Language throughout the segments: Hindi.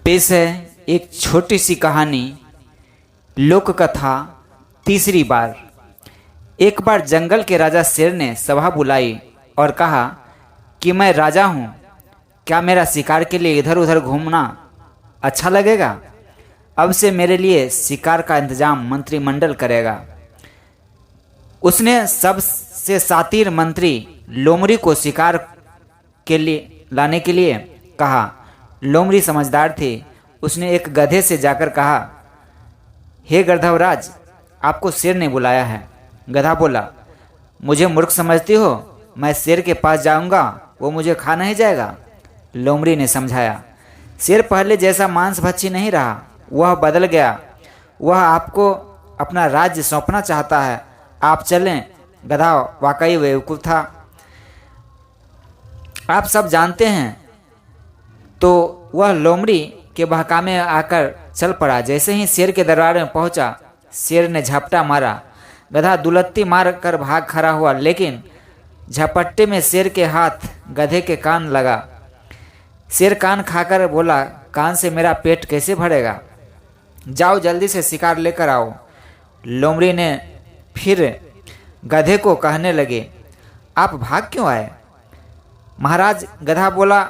पेश है एक छोटी सी कहानी, लोक कथा तीसरी बार। एक बार जंगल के राजा शेर ने सभा बुलाई और कहा कि मैं राजा हूँ, क्या मेरा शिकार के लिए इधर उधर घूमना अच्छा लगेगा? अब से मेरे लिए शिकार का इंतजाम मंत्रिमंडल करेगा। उसने सबसे शातिर मंत्री लोमड़ी को शिकार के लिए लाने के लिए कहा। लोमड़ी समझदार थी। उसने एक गधे से जाकर कहा, हे गधवराज, आपको शेर ने बुलाया है। गधा बोला, मुझे मूर्ख समझती हो? मैं शेर के पास जाऊंगा, वो मुझे खा नहीं जाएगा। लोमड़ी ने समझाया, शेर पहले जैसा मांस भक्षी नहीं रहा, वह बदल गया। वह आपको अपना राज्य सौंपना चाहता है, आप चलें। गधा वाकई बेवकूफ़ था। आप सब जानते हैं। तो वह लोमड़ी के बहकावे में आकर चल पड़ा। जैसे ही शेर के दरबार में पहुंचा, शेर ने झपटा मारा। गधा दुलत्ती मार कर भाग खड़ा हुआ, लेकिन झपट्टे में शेर के हाथ गधे के कान लगा। शेर कान खाकर बोला, कान से मेरा पेट कैसे भरेगा? जाओ जल्दी से शिकार लेकर आओ। लोमड़ी ने फिर गधे को कहने लगे, आप भाग क्यों आए? महाराज, गधा बोला,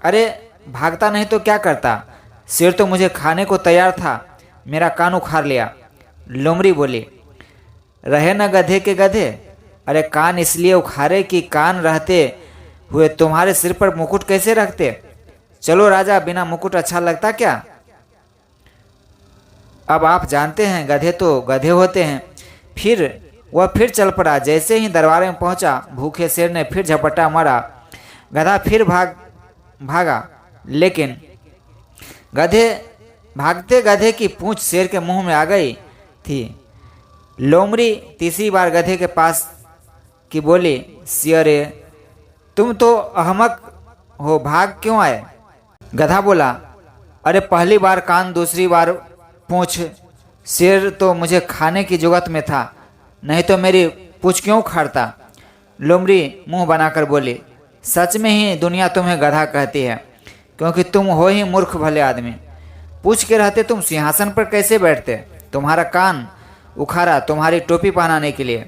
अरे भागता नहीं तो क्या करता? शेर तो मुझे खाने को तैयार था, मेरा कान उखाड़ लिया। लोमड़ी बोली, रहे न गधे के गधे, अरे कान इसलिए उखाड़े कि कान रहते हुए तुम्हारे सिर पर मुकुट कैसे रखते? चलो राजा, बिना मुकुट अच्छा लगता क्या? अब आप जानते हैं, गधे तो गधे होते हैं। वह फिर चल पड़ा। जैसे ही दरबार में पहुंचा, भूखे शेर ने फिर झपट्टा मारा। गधा फिर भागा, लेकिन भागते गधे की पूंछ शेर के मुंह में आ गई थी। लोमड़ी तीसरी बार गधे के पास की बोली, शेरे, तुम तो अहमक हो, भाग क्यों आए? गधा बोला, अरे पहली बार कान, दूसरी बार पूंछ। शेर तो मुझे खाने की जुगत में था, नहीं तो मेरी पूंछ क्यों उखाड़ता? लोमड़ी मुंह बनाकर बोली, सच में ही दुनिया तुम्हें गधा कहती है, क्योंकि तुम हो ही मूर्ख भले आदमी। पूछ के रहते तुम सिंहासन पर कैसे बैठते? तुम्हारा कान उखाड़ा तुम्हारी टोपी पहनाने के लिए,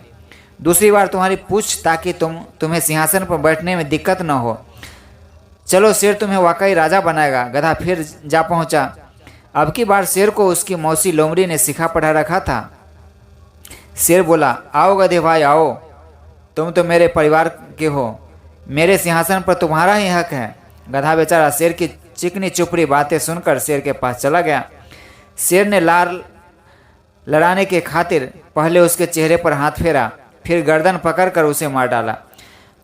दूसरी बार तुम्हारी पूछ ताकि तुम्हें सिंहासन पर बैठने में दिक्कत न हो। चलो, शेर तुम्हें वाकई राजा बनाएगा। गधा फिर जा पहुंचा। अब की बार शेर को उसकी मौसी लोमड़ी ने सिखा पढ़ा रखा था। शेर बोला, आओ गधे भाई आओ, तुम तो मेरे परिवार के हो, मेरे सिंहासन पर तुम्हारा ही हक है। गधा बेचारा शेर की चिकनी चुपड़ी बातें सुनकर शेर के पास चला गया। शेर ने लार लड़ाने के खातिर पहले उसके चेहरे पर हाथ फेरा, फिर गर्दन पकड़कर उसे मार डाला।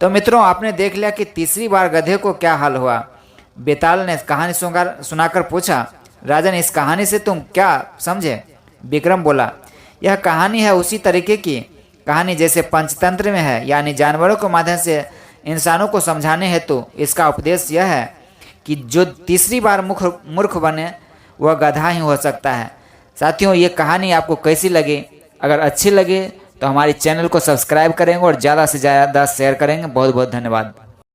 तो मित्रों, आपने देख लिया कि तीसरी बार गधे को क्या हाल हुआ। बेताल ने कहानी सुनाकर पूछा, राजन, इस कहानी से तुम क्या समझे? विक्रम बोला, यह कहानी है उसी तरीके की कहानी जैसे पंचतंत्र में है, यानी जानवरों के माध्यम से इंसानों को समझाने हेतु इसका उपदेश यह है कि जो तीसरी बार मूर्ख बने वह गधा ही हो सकता है। साथियों, ये कहानी आपको कैसी लगी? अगर अच्छी लगी तो हमारे चैनल को सब्सक्राइब करेंगे और ज़्यादा से ज़्यादा शेयर करेंगे। बहुत बहुत धन्यवाद।